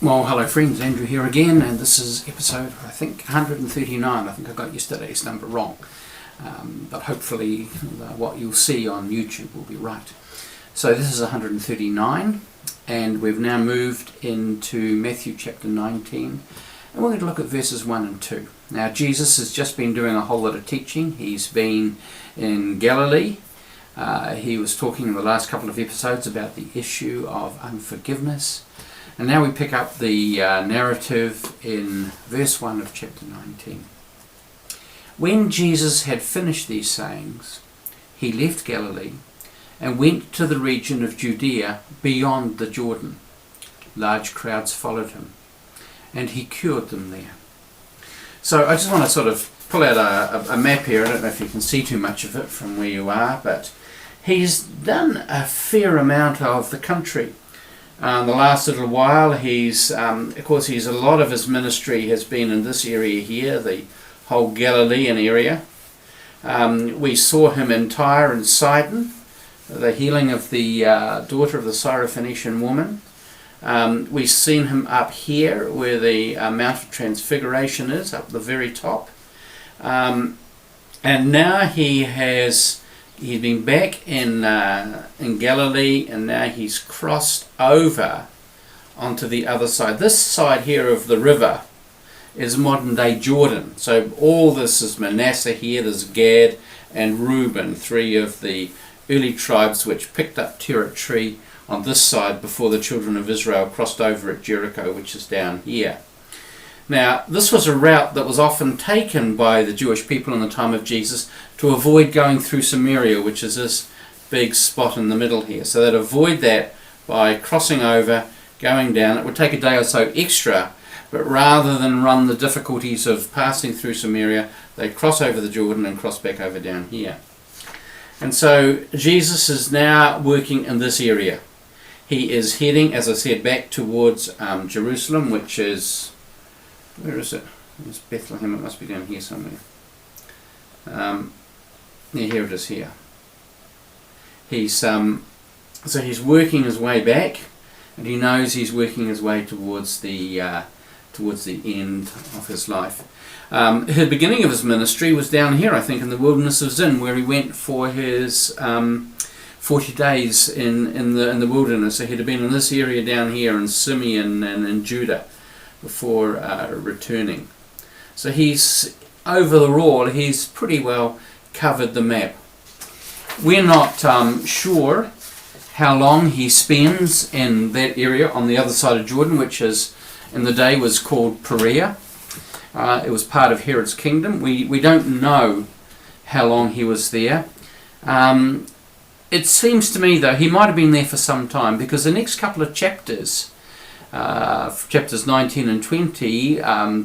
Well, hello friends, Andrew here again, and this is episode, I think, 139. I think I got yesterday's number wrong, but hopefully what you'll see on YouTube will be right. So this is 139, and we've now moved into Matthew chapter 19, and we're going to look at verses 1 and 2. Now, Jesus has just been doing a whole lot of teaching. He's been in Galilee. He was talking in the last couple of episodes about the issue of unforgiveness. And now we pick up the narrative in verse 1 of chapter 19. When Jesus had finished these sayings, he left Galilee and went to the region of Judea beyond the Jordan. Large crowds followed him, and he cured them there. So I just want to sort of pull out a map here. I don't know if you can see too much of it from where you are, but he's done a fair amount of the country. The last little while, of course, a lot of his ministry has been in this area here, the whole Galilean area. We saw him in Tyre and Sidon, the healing of the daughter of the Syrophoenician woman. We've seen him up here where the Mount of Transfiguration is, up the very top. And now he's been back in Galilee, and now he's crossed over onto the other side. This side here of the river is modern day Jordan. So all this is Manasseh here. There's Gad and Reuben, three of the early tribes which picked up territory on this side before the children of Israel crossed over at Jericho, which is down here. Now, this was a route that was often taken by the Jewish people in the time of Jesus to avoid going through Samaria, which is this big spot in the middle here. So they'd avoid that by crossing over, going down. It would take a day or so extra, but rather than run the difficulties of passing through Samaria, they'd cross over the Jordan and cross back over down here. And so Jesus is now working in this area. He is heading, as I said, back towards Jerusalem, which is... Where is it? It's Bethlehem. It must be down here somewhere. Yeah, here it is here. So he's working his way back, and he knows he's working his way towards the end of his life. The beginning of his ministry was down here, I think, in the wilderness of Zin, where he went for his 40 days in the wilderness. So he'd have been in this area down here in Simeon and in Judah before returning. So he's overall, he's pretty well covered the map. We're not sure how long he spends in that area on the other side of Jordan, which is in the day was called Perean. It was part of Herod's kingdom. We don't know how long he was there. It seems to me, though, he might have been there for some time, because the next couple of chapters, chapters 19 and 20,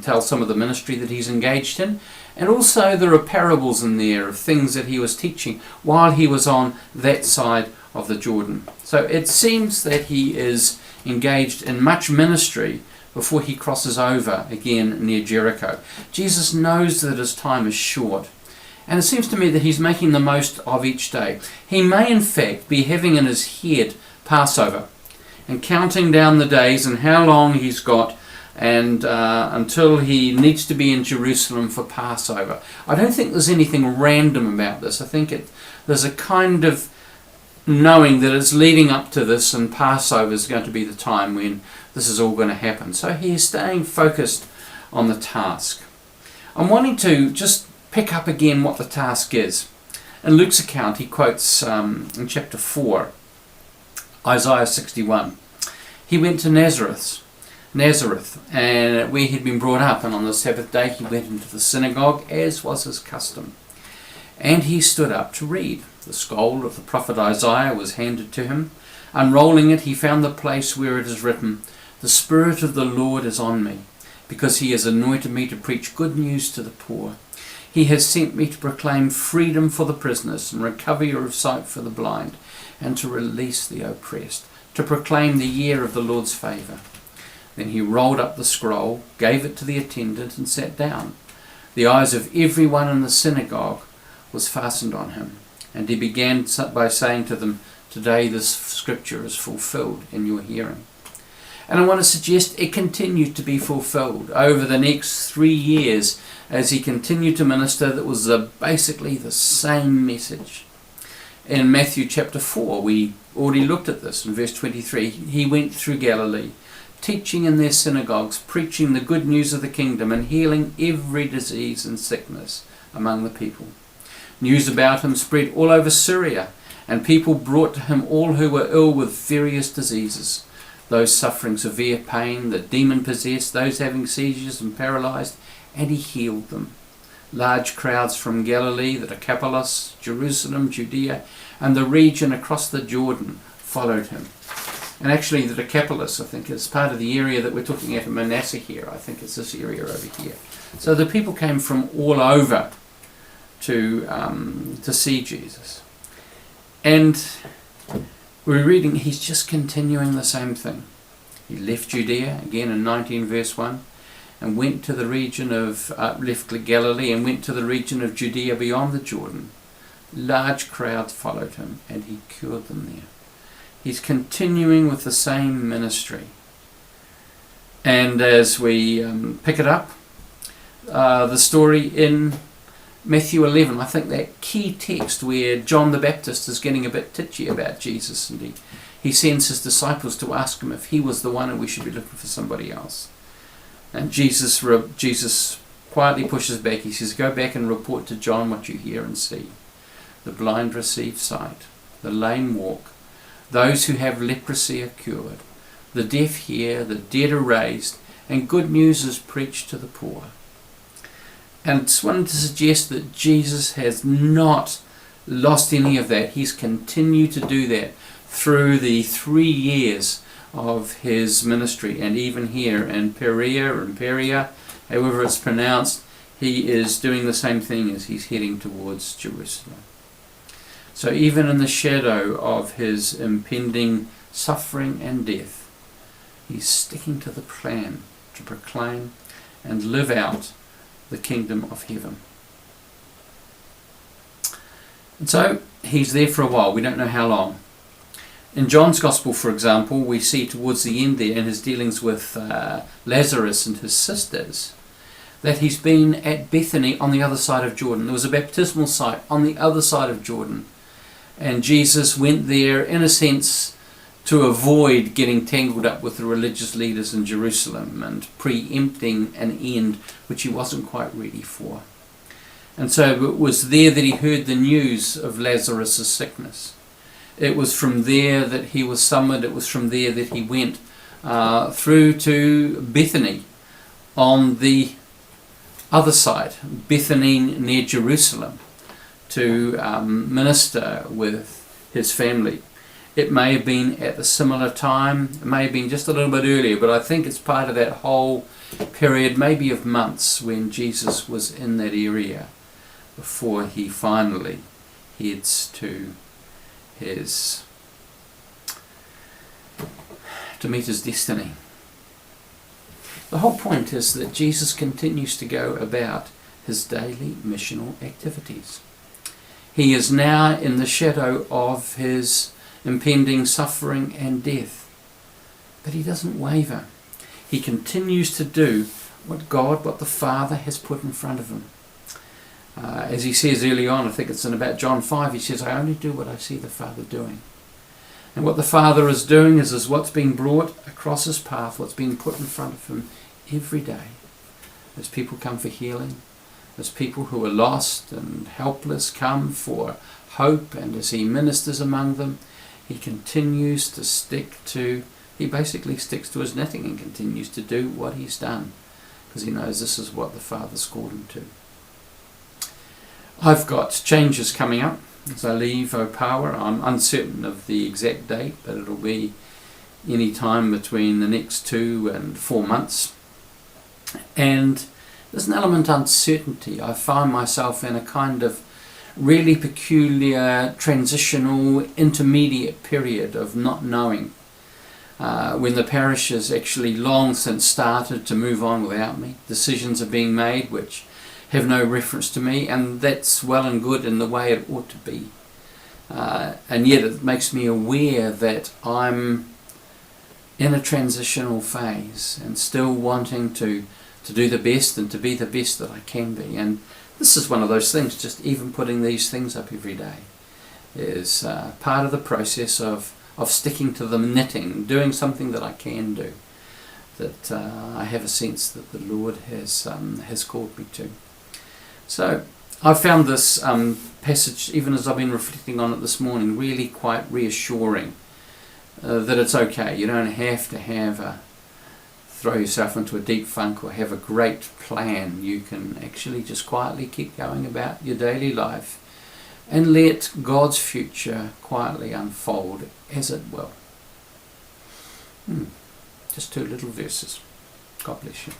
tell some of the ministry that he's engaged in, and also there are parables in there of things that he was teaching while he was on that side of the Jordan. So it seems that he is engaged in much ministry before he crosses over again near Jericho. Jesus knows that his time is short, and it seems to me that he's making the most of each day. He may in fact be having in his head Passover, and counting down the days and how long he's got, and until he needs to be in Jerusalem for Passover. I don't think there's anything random about this. I think there's a kind of knowing that it's leading up to this, and Passover is going to be the time when this is all going to happen. So he is staying focused on the task. I'm wanting to just pick up again what the task is. In Luke's account, he quotes in chapter 4, Isaiah 61. He went to Nazareth, and where he'd been brought up, and on the Sabbath day he went into the synagogue, as was his custom. And he stood up to read. The scroll of the prophet Isaiah was handed to him. Unrolling it, he found the place where it is written, "The Spirit of the Lord is on me, because he has anointed me to preach good news to the poor. He has sent me to proclaim freedom for the prisoners and recovery of sight for the blind, and to release the oppressed, to proclaim the year of the Lord's favour." Then he rolled up the scroll, gave it to the attendant, and sat down. The eyes of everyone in the synagogue was fastened on him, and he began by saying to them, "Today this scripture is fulfilled in your hearing." And I want to suggest it continued to be fulfilled over the next 3 years as he continued to minister. That was basically the same message. In Matthew chapter 4, we already looked at this in verse 23. He went through Galilee, teaching in their synagogues, preaching the good news of the kingdom, and healing every disease and sickness among the people. News about him spread all over Syria, and people brought to him all who were ill with various diseases, those suffering severe pain, the demon-possessed, those having seizures and paralyzed, and he healed them. Large crowds from Galilee, the Decapolis, Jerusalem, Judea, and the region across the Jordan followed him. And actually the Decapolis, I think, is part of the area that we're talking about in Manasseh here. I think it's this area over here. So the people came from all over to see Jesus. And we're reading, he's just continuing the same thing. He left Judea, again in 19 verse 1, and went to the region of, left Galilee and went to the region of Judea beyond the Jordan. Large crowds followed him, and he cured them there. He's continuing with the same ministry. And as we pick it up, the story in Matthew 11, I think that key text where John the Baptist is getting a bit titchy about Jesus, and he sends his disciples to ask him if he was the one and we should be looking for somebody else. And Jesus quietly pushes back. He says, go back and report to John what you hear and see. The blind receive sight, the lame walk, those who have leprosy are cured, the deaf hear, the dead are raised, and good news is preached to the poor. And I just wanted to suggest that Jesus has not lost any of that. He's continued to do that through the 3 years of his ministry. And even here in Perean, however it's pronounced, he is doing the same thing as he's heading towards Jerusalem. So even in the shadow of his impending suffering and death, he's sticking to the plan to proclaim and live out the kingdom of heaven. And so he's there for a while. We don't know how long. In John's Gospel, for example, we see towards the end there in his dealings with Lazarus and his sisters that he's been at Bethany on the other side of Jordan. There was a baptismal site on the other side of Jordan. And Jesus went there, in a sense, to avoid getting tangled up with the religious leaders in Jerusalem and preempting an end which he wasn't quite ready for. And so it was there that he heard the news of Lazarus' sickness. It was from there that he was summoned. It was from there that he went through to Bethany on the other side, Bethany near Jerusalem, to minister with his family. It may have been at a similar time, it may have been just a little bit earlier, but I think it's part of that whole period, maybe of months, when Jesus was in that area before he finally heads to meet his destiny. The whole point is that Jesus continues to go about his daily missional activities. He is now in the shadow of his impending suffering and death, but he doesn't waver. He continues to do what the Father has put in front of him. As he says early on, I think it's in about John 5, he says, I only do what I see the Father doing. And what the Father is doing is what's being brought across his path, what's being put in front of him every day. As people come for healing, as people who are lost and helpless come for hope, and as he ministers among them, he continues to he basically sticks to his knitting and continues to do what he's done, because he knows this is what the Father's called him to. I've got changes coming up as I leave Opawa. I'm uncertain of the exact date, but it'll be any time between the next 2 and 4 months. And there's an element of uncertainty. I find myself in a kind of really peculiar transitional intermediate period of not knowing when the parish has actually long since started to move on without me. Decisions are being made which have no reference to me, and that's well and good in the way it ought to be. And yet it makes me aware that I'm in a transitional phase and still wanting to do the best and to be the best that I can be. And this is one of those things, just even putting these things up every day is part of the process of sticking to the knitting, doing something that I can do, that I have a sense that the Lord has called me to. So I found this passage, even as I've been reflecting on it this morning, really quite reassuring that it's okay. You don't have to throw yourself into a deep funk or have a great plan. You can actually just quietly keep going about your daily life and let God's future quietly unfold as it will. Just 2 little verses. God bless you.